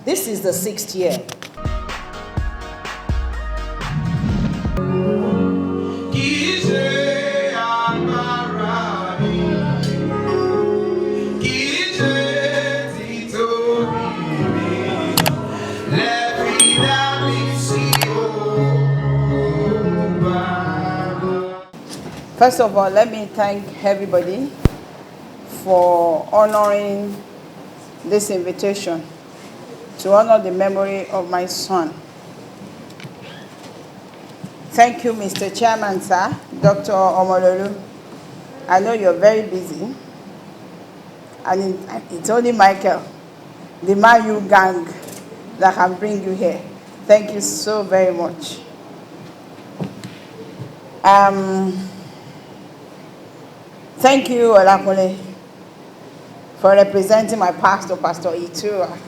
This is the 6th year. First of all, let me thank everybody for honoring this invitation to honor the memory of my son. Thank you, Mr. Chairman, sir, Dr. Omololu. I know you're very busy, and it's only Michael, the Man U gang, that can bring you here. Thank you so very much. Thank you, Olakule, for representing my pastor, Pastor Itura.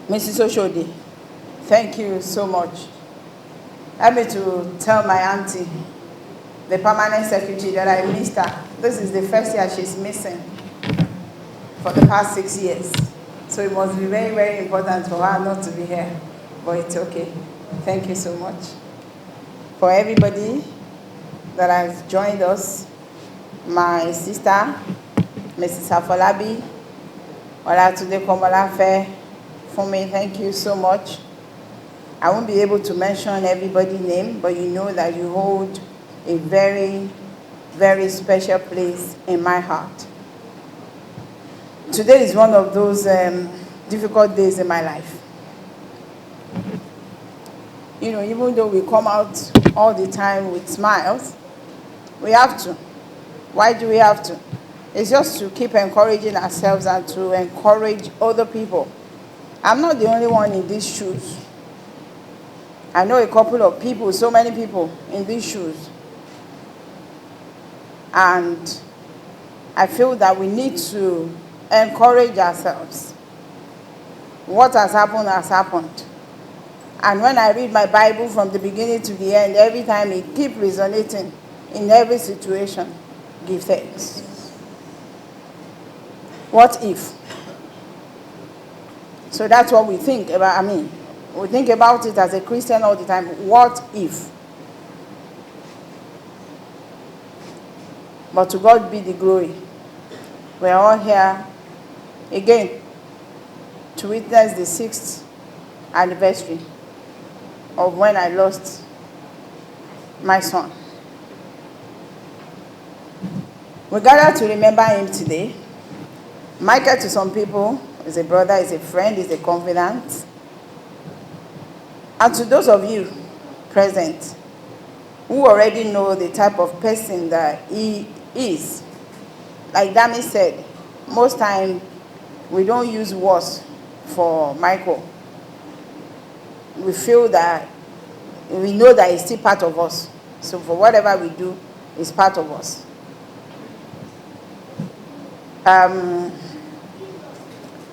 Mrs. Oshodi, thank you so much. Help me to tell my auntie, the permanent secretary, that I missed her. This is the first year she's missing for the past 6 years. So it must be very, very important for her not to be here. But it's okay. Thank you so much. For everybody that has joined us, my sister, Mrs. Afolabi, Olatunde Komolafe, for me, thank you so much. I won't be able to mention everybody's name, but you know that you hold a very, very special place in my heart. Today is one of those difficult days in my life. You know, even though we come out all the time with smiles, we have to. Why do we have to? It's just to keep encouraging ourselves and to encourage other people. I'm not the only one in these shoes. I know a couple of people, so many people in these shoes. And I feel that we need to encourage ourselves. What has happened has happened. And when I read my Bible from the beginning to the end, every time it keeps resonating in every situation, give thanks. What if? So that's what we think about. We think about it as a Christian all the time. What if? But to God be the glory. We're all here again to witness the 6th anniversary of when I lost my son. We gather to remember him today. Michael, to some people, is a brother, is a friend, is a confidant. And to those of you present who already know the type of person that he is, like Dami said, most time we don't use words for Michael. We feel that we know that he's still part of us. So for whatever we do, it's part of us.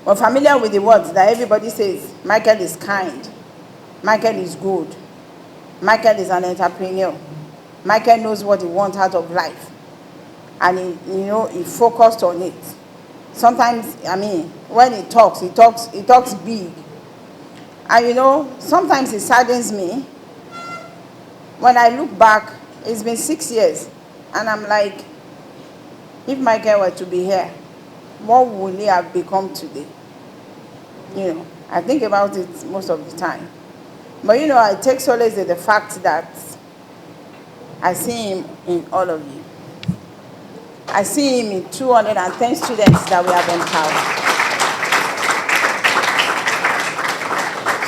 We're familiar with the words that everybody says. Michael is kind. Michael is good. Michael is an entrepreneur. Michael knows what he wants out of life. And he focused on it. Sometimes, when he talks big. And sometimes it saddens me when I look back. It's been 6 years, and I'm like, if Michael were to be here, what would he have become today? I think about it most of the time. But I take solace in the fact that I see him in all of you. I see him in 210 students that we have empowered.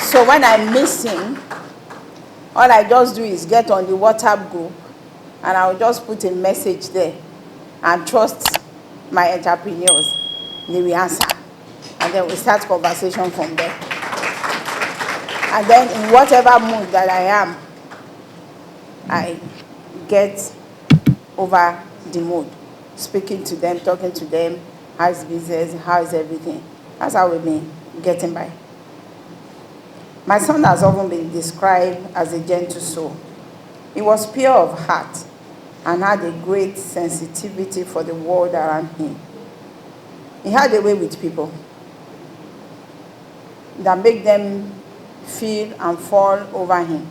So when I miss him, all I just do is get on the WhatsApp group, and I'll just put a message there and trust my entrepreneurs. They will answer. And then we start conversation from there. And then in whatever mood that I am, I get over the mood. Speaking to them, talking to them, how's business, how's everything. That's how we've been getting by. My son has often been described as a gentle soul. He was pure of heart and had a great sensitivity for the world around him. He had a way with people that make them feel and fall over him.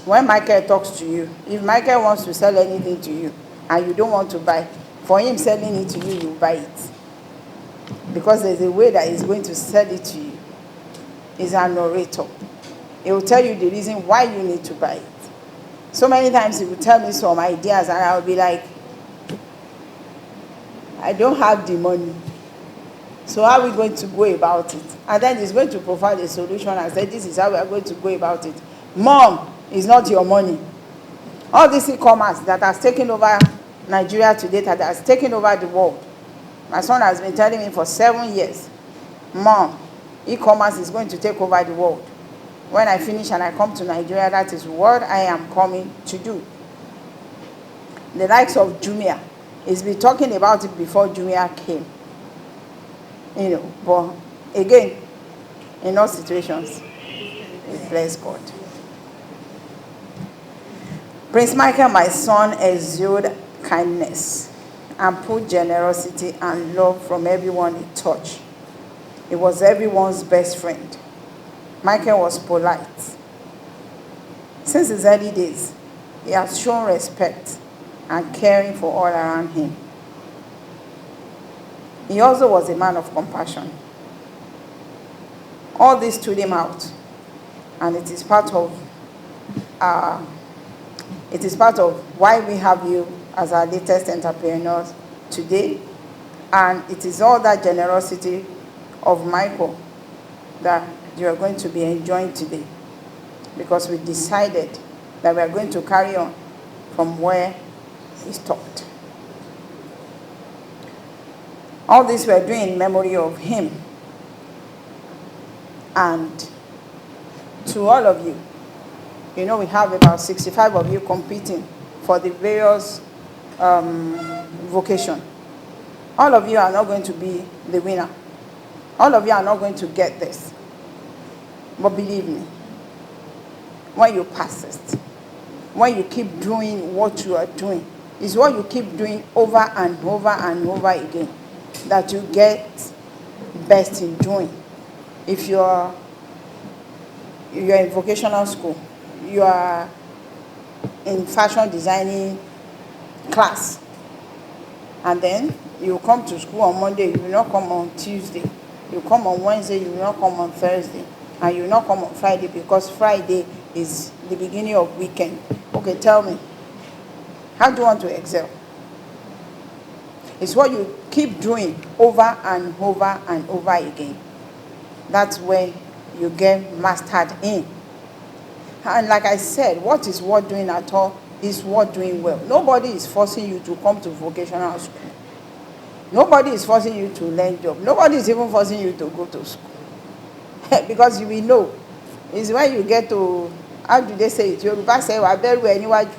When Michael talks to you, if Michael wants to sell anything to you and you don't want to buy, for him selling it to you, you buy it. Because there's a way that he's going to sell it to you. He's a narrator. He will tell you the reason why you need to buy it. So many times he will tell me some ideas and I'll be like, I don't have the money. So how are we going to go about it? And then he's going to provide a solution and say, this is how we are going to go about it. Mom, it's not your money. All this e-commerce that has taken over Nigeria today, that has taken over the world. My son has been telling me for 7 years, Mom, e-commerce is going to take over the world. When I finish and I come to Nigeria, that is what I am coming to do. The likes of Jumia, he's been talking about it before Jumia came. You know, but again, in all situations, we bless God. Prince Michael, my son, exuded kindness and put generosity and love from everyone he touched. He was everyone's best friend. Michael was polite. Since his early days, he has shown respect and caring for all around him. He also was a man of compassion. All this stood him out, and it is part of why we have you as our latest entrepreneurs today, and it is all that generosity of Michael that you are going to be enjoying today, because we decided that we are going to carry on from where we stopped. All this we are doing in memory of him. And to all of you, you know, we have about 65 of you competing for the various vocation. All of you are not going to be the winner. All of you are not going to get this. But believe me, when you persist, when you keep doing what you are doing, is what you keep doing over and over and over again that you get best in doing. If you're in vocational school, you are in fashion designing class, and then you come to school on Monday, you will not come on Tuesday, you come on Wednesday, you will not come on Thursday, and you will not come on Friday, because Friday is the beginning of weekend. Okay, tell me, how do you want to excel? It's what you keep doing over and over and over again. That's where you get mastered in. And like I said, what is worth doing at all is worth doing well. Nobody is forcing you to come to vocational school. Nobody is forcing you to learn job. Nobody is even forcing you to go to school. Because you will know. It's when you get to, how do they say it? Yoruba say, "Wa beru eniwaju."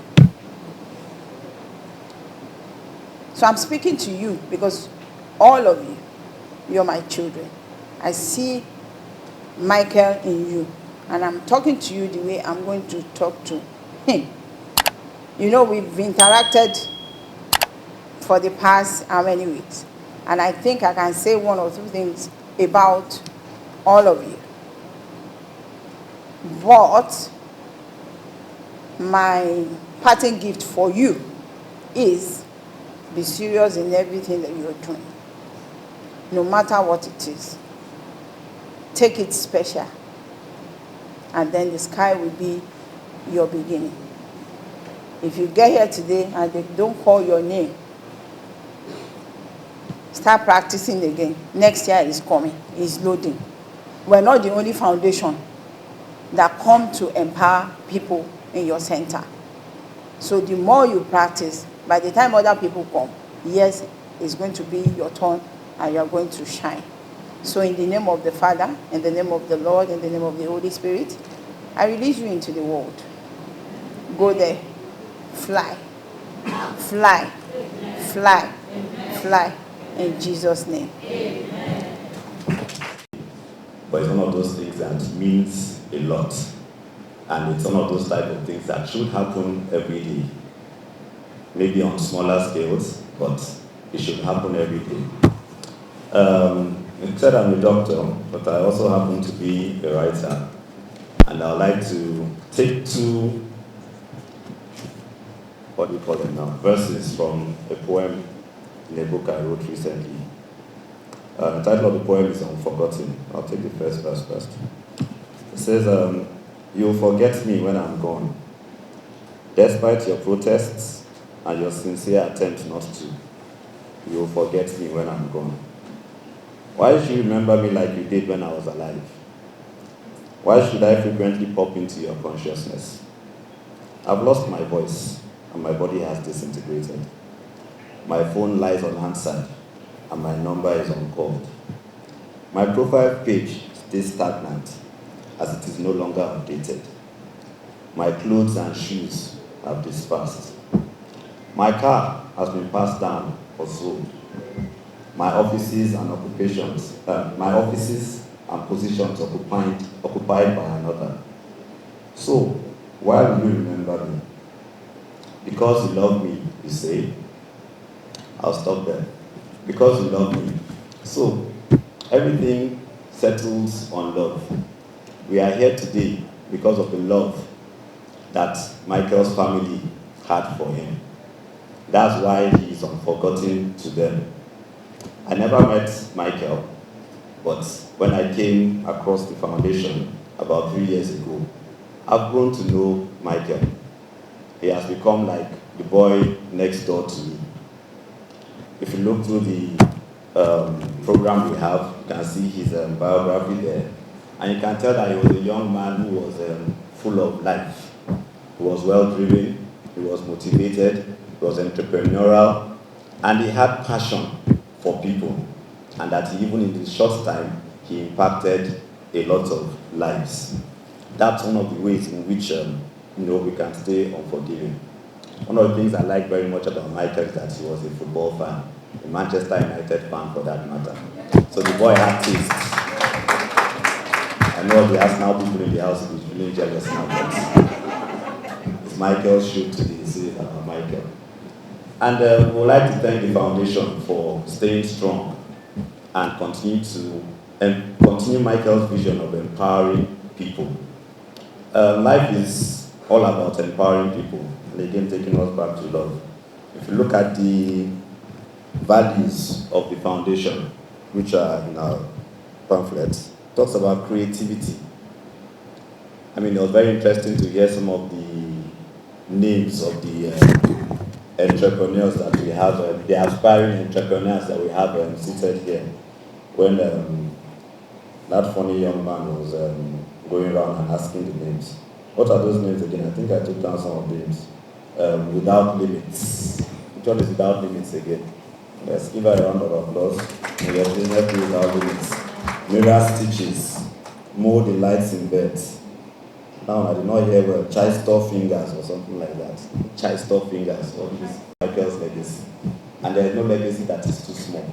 So I'm speaking to you because all of you, you're my children. I see Michael in you, and I'm talking to you the way I'm going to talk to him. You know, we've interacted for the past how many weeks, and I think I can say one or two things about all of you. But my parting gift for you is be serious in everything that you're doing, no matter what it is. Take it special, and then the sky will be your beginning. If you get here today and they don't call your name, start practicing again. Next year is coming, it's loading. We're not the only foundation that come to empower people in your center. So the more you practice, by the time other people come, yes, it's going to be your turn and you're going to shine. So in the name of the Father, in the name of the Lord, in the name of the Holy Spirit, I release you into the world. Go there. Fly. Fly. Fly. Fly. In Jesus' name. But it's one of those things that means a lot. And it's one of those type of things that should happen every day. Maybe on smaller scales, but it should happen every day. It said I'm a doctor, but I also happen to be a writer. And I would like to take two, what do you call them now, verses from a poem in a book I wrote recently. The title of the poem is Unforgotten. I'll take the first verse first. It says, you'll forget me when I'm gone, despite your protests and your sincere attempt not to. You'll forget me when I'm gone. Why should you remember me like you did when I was alive? Why should I frequently pop into your consciousness? I've lost my voice and my body has disintegrated. My phone lies unanswered and my number is uncalled. My profile page stays stagnant as it is no longer updated. My clothes and shoes have dispersed. My car has been passed down or sold. My offices and positions occupied by another. So, why will you remember me? Because you love me, you say. I'll stop there. Because you love me. So, everything settles on love. We are here today because of the love that Michael's family had for him. That's why he is unforgotten to them. I never met Michael, but when I came across the foundation about 3 years ago, I've grown to know Michael. He has become like the boy next door to me. If you look through the program we have, you can see his biography there. And you can tell that he was a young man who was full of life. He was well-driven, he was motivated, he was entrepreneurial, and he had passion for people. And that even in this short time, he impacted a lot of lives. That's one of the ways in which we can stay unforgiving. One of the things I like very much about Michael is that he was a football fan, a Manchester United fan for that matter. So the boy had taste. I know the Arsenal people in the house will be really jealous now, but it's Michael's show today, so it's about Michael. And we would like to thank the foundation for staying strong and continue Michael's vision of empowering people. Life is all about empowering people, and again taking us back to love. If you look at the values of the foundation, which are in our pamphlet, it talks about creativity. I mean, it was very interesting to hear some of the names of the entrepreneurs that we have, the aspiring entrepreneurs that we have seated here. When that funny young man was going around and asking the names. What are those names again? I think I took down some of the names. Without Limits. Which one is Without Limits again? Let's give her a round of applause. We have business Without Limits. Mirror Stitches. More Delights in Bed. Now I did not hear well. Chai-Store Fingers or something like that. Chai-Store Fingers. All this Michael's legacy. And there is no legacy that is too small.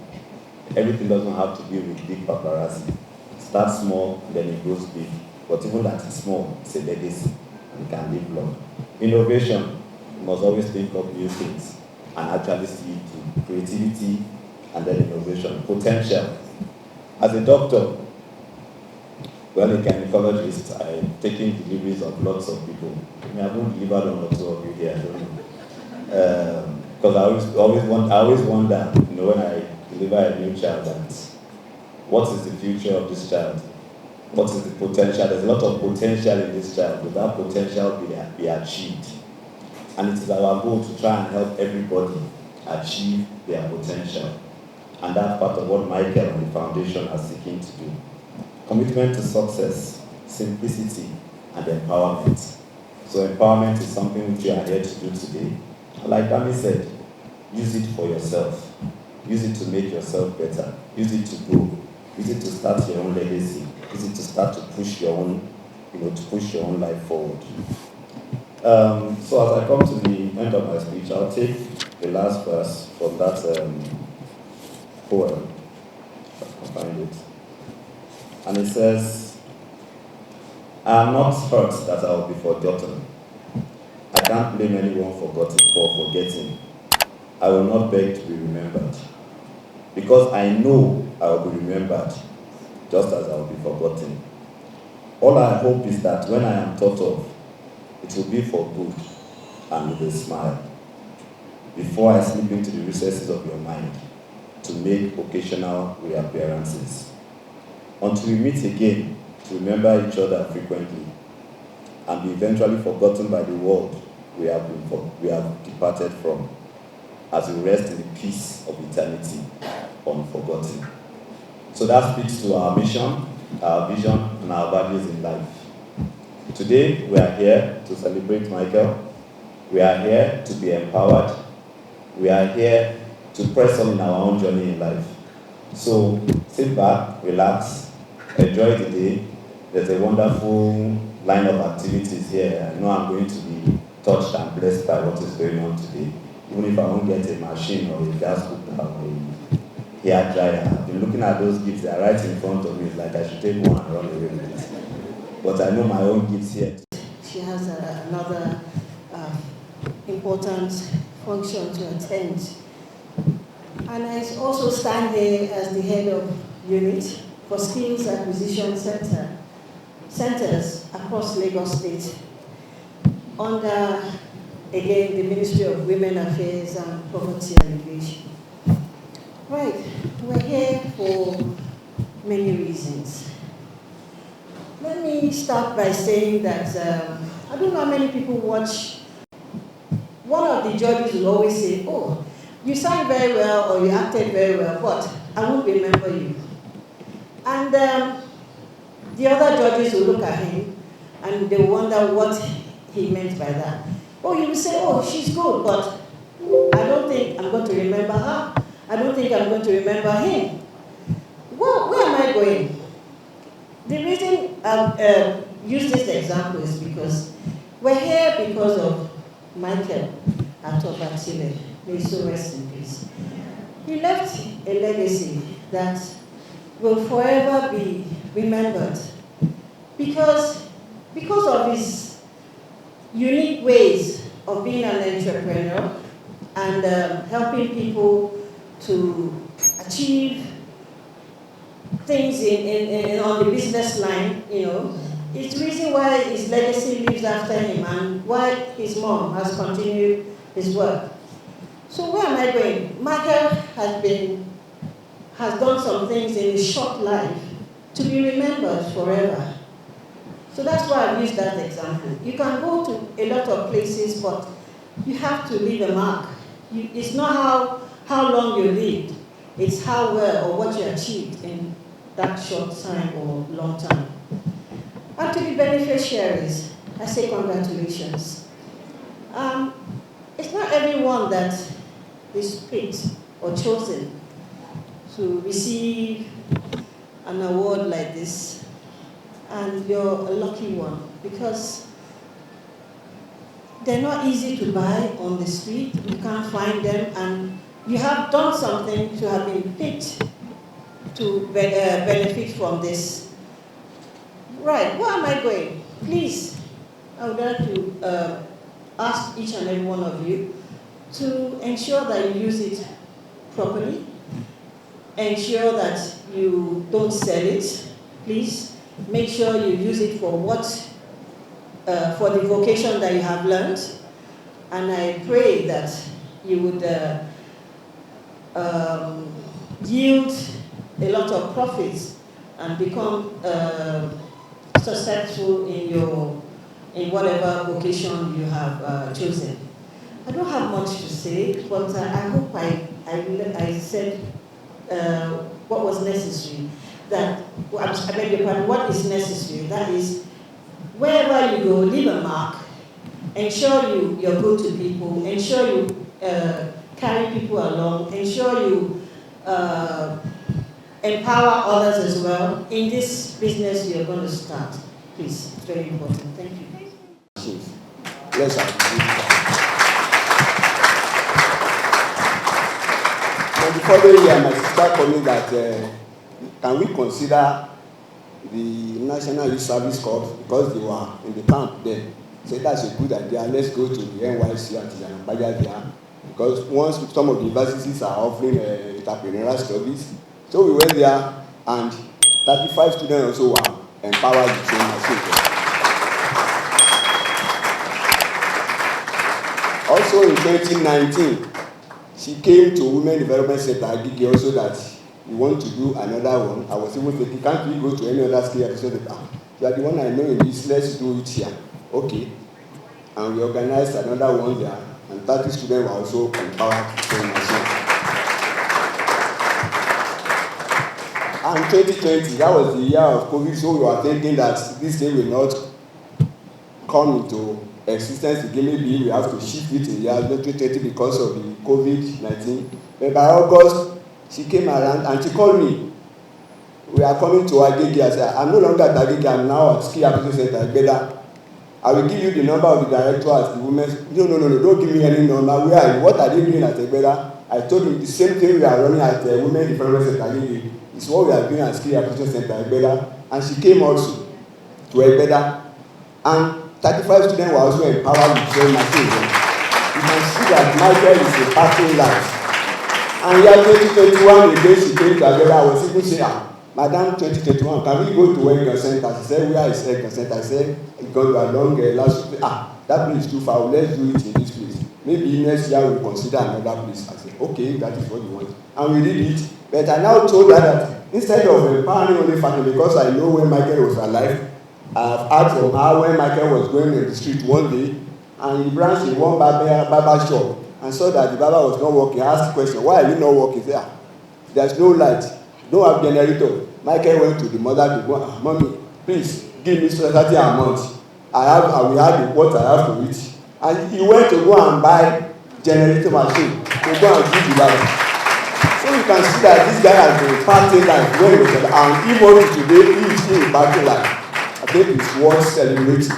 Everything doesn't have to be with big paparazzi. Start small, then it goes big. But even that is small, it's a legacy. And it can live long. Innovation, you must always think of new things and actually see it through. Creativity and then innovation. Potential. As a doctor, well, a gynecologist, I'm taking deliveries of lots of people. I mean, I won't deliver one or two of you here, I don't know. Because I always wonder, when I deliver a new child, and what is the future of this child? What is the potential? There's a lot of potential in this child. Will that potential be achieved? And it is our goal to try and help everybody achieve their potential. And that's part of what Michael and the foundation are seeking to do. Commitment to success, simplicity, and empowerment. So empowerment is something which you are here to do today. Like Dami said, use it for yourself. Use it to make yourself better. Use it to grow. Use it to start your own legacy. Use it to start to push your own, life forward. So as I come to the end of my speech, I'll take the last verse from that poem. If I can find it. And it says, I am not hurt that I will be forgotten. I can't blame anyone for forgetting. I will not beg to be remembered. because I know I will be remembered just as I will be forgotten. All I hope is that when I am thought of, it will be for good and with a smile, before I slip into the recesses of your mind to make occasional reappearances. Until we meet again, to remember each other frequently and be eventually forgotten by the world we have departed from, as we rest in the peace of eternity, unforgotten. So that speaks to our mission, our vision, and our values in life. Today, we are here to celebrate Michael. We are here to be empowered. We are here to press on in our own journey in life. So sit back, relax, enjoy the day. There's a wonderful line of activities here. I know I'm going to be touched and blessed by what is going on today. Even if I won't get a machine or a gas cooker or a hair dryer, I've been looking at those gifts. They're right in front of me. It's like I should take one and run away with it. But I know my own gifts here. She has another important function to attend. And I also stand here as the head of unit for skills acquisition centers across Lagos State under, again, the Ministry of Women Affairs and Poverty Alleviation. Right, we're here for many reasons. Let me start by saying that I don't know how many people watch. One of the judges will always say, oh, you sang very well or you acted very well, but I won't remember you. And the other judges will look at him and they wonder what he meant by that. Oh, you will say, oh, she's good, but I don't think I'm going to remember her. I don't think I'm going to remember him. Well, where am I going? The reason I use this example is because we're here because of Michael Atobatele. May he so rest in peace. He left a legacy that will forever be remembered because of his unique ways of being an entrepreneur and helping people to achieve things on the business line, you know. It's the reason why his legacy lives after him and why his mom has continued his work. So where am I going? Michael has done some things in his short life to be remembered forever. So that's why I've used that example. You can go to a lot of places, but you have to leave a mark. It's not how long you lived, it's how well or what you achieved in that short time or long time. And to the beneficiaries, I say congratulations. It's not everyone that is picked or chosen to receive an award like this, and you're a lucky one because they're not easy to buy on the street. You can't find them, and you have done something to have been picked to benefit from this. Right, where am I going? Please, I would like to ask each and every one of you to ensure that you use it properly, ensure that you don't sell it, please. Make sure you use it for for the vocation that you have learned, and I pray that you would yield a lot of profits and become successful in whatever vocation you have chosen. I don't have much to say, but I hope I said what was necessary. I beg your pardon, what is necessary? That is, wherever you go, leave a mark, ensure you're good to people, ensure you carry people along, ensure you empower others as well in this business you're going to start. Please, it's very important. Thank you. Yes, sir. But the following year, my sister told me that can we consider the National Youth Service Corps because they were in the camp then. So that's a good idea. Let's go to the NYC at Anapaja there. because once some of the universities are offering entrepreneurial studies. So we went there, and 35 students also were empowered with sewing machine. Also in 2019, she came to Women Development Center Agege also that we want to do another one. I was even thinking, can't we go to any other skill episode? You are the one I know in this, let's do it here. Okay. And we organized another one there, and 30 students were also empowered to sewing machine. And 2020, that was the year of COVID, so we were thinking that this thing will not come into existence again. Maybe we have to shift it in year 2020 because of the COVID-19. But by August, she came around and she called me. We are coming to Agege. I said, I'm no longer at Agege, I'm now at Ski Application Center, Agbeda. I will give you the number of the director as the women's. No, don't give me any number. Where are you? What are they doing at Agbeda? I told him the same thing we are running at the Women Development Center Agege. It's what we are doing at Ski Application Center, Agbeda. And she came also to Agbeda. And 35 students were also empowered with sewing machines. You can see that Michael is a passing light. And year 2021, again, she came to Agbeda. I was even saying, Madam, 2021, can we go to Egg Center? She said, where is Egg Center? I said, because we are long last week. That place is too far. Let's do it in this place. Maybe next year we'll consider another place. I said, okay, that is what you want. And we did it. But I now told her that instead of empowering only family, because I know when Michael was alive, I've heard from her when Michael was going in the street one day, and he branched in one barber shop and saw that the barber was not working. I asked the question, why are you not working? He said, there's no light, don't have generator. Michael went to the mother to go, Mommy, please give me 30 a month. I will have what I have to eat. And he went to go and buy generator machine to go and give the barber. So you can see that this guy has been partying life when he was alive, and even today he is still partying life. I think it's worth celebrating.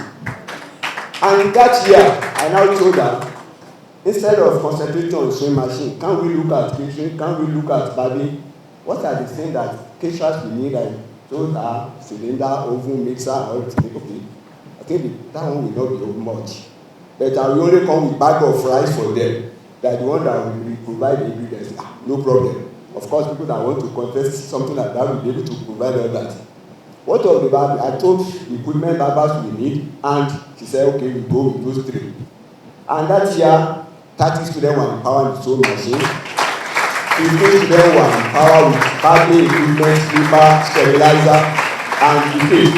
And that year, I now told her, instead of concentrating on sewing machine, can we look at catering? Can we look at barbing? What are the things that caterers will need? I told her cylinder, oven, mixer, and all this thing. Okay, I think that one will not be much. But I will only come with bag of rice for them. That the one that will provide the ingredients. No problem. Of course, people that want to contest something like that will be able to provide all that. What of the barbing? I told the equipment barbers we need, and she said, okay, we go with those 3. And that year, 30 students were empowered with sewing machine, 15 students were empowered with barbing equipment, clipper, sterilizer, and buffet.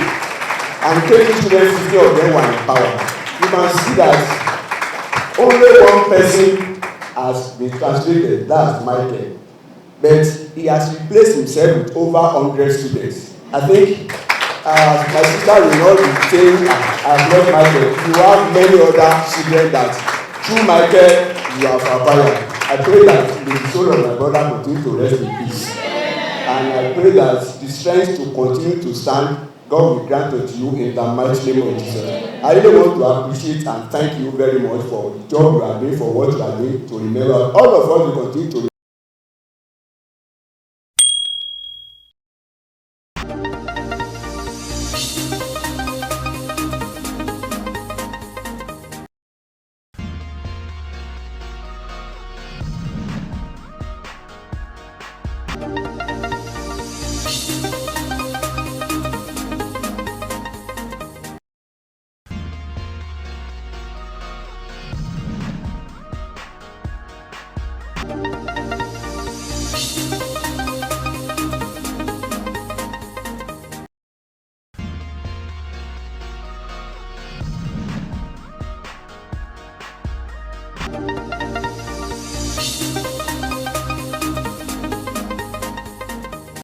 And 20 students, 50 of them were empowered. You can see that only one person has been translated, that's Michael. But he has replaced himself with over 100 students. I think my sister will not be saying I've lost Michael. You have many other children that through Michael you have acquired. I pray that the soul of my brother continue to rest in peace. And I pray that the strength to continue to stand, God will grant it to you in the mighty name of Jesus. I really want to appreciate and thank you very much for the job you are doing, for what you are doing, to remember. All of us will continue to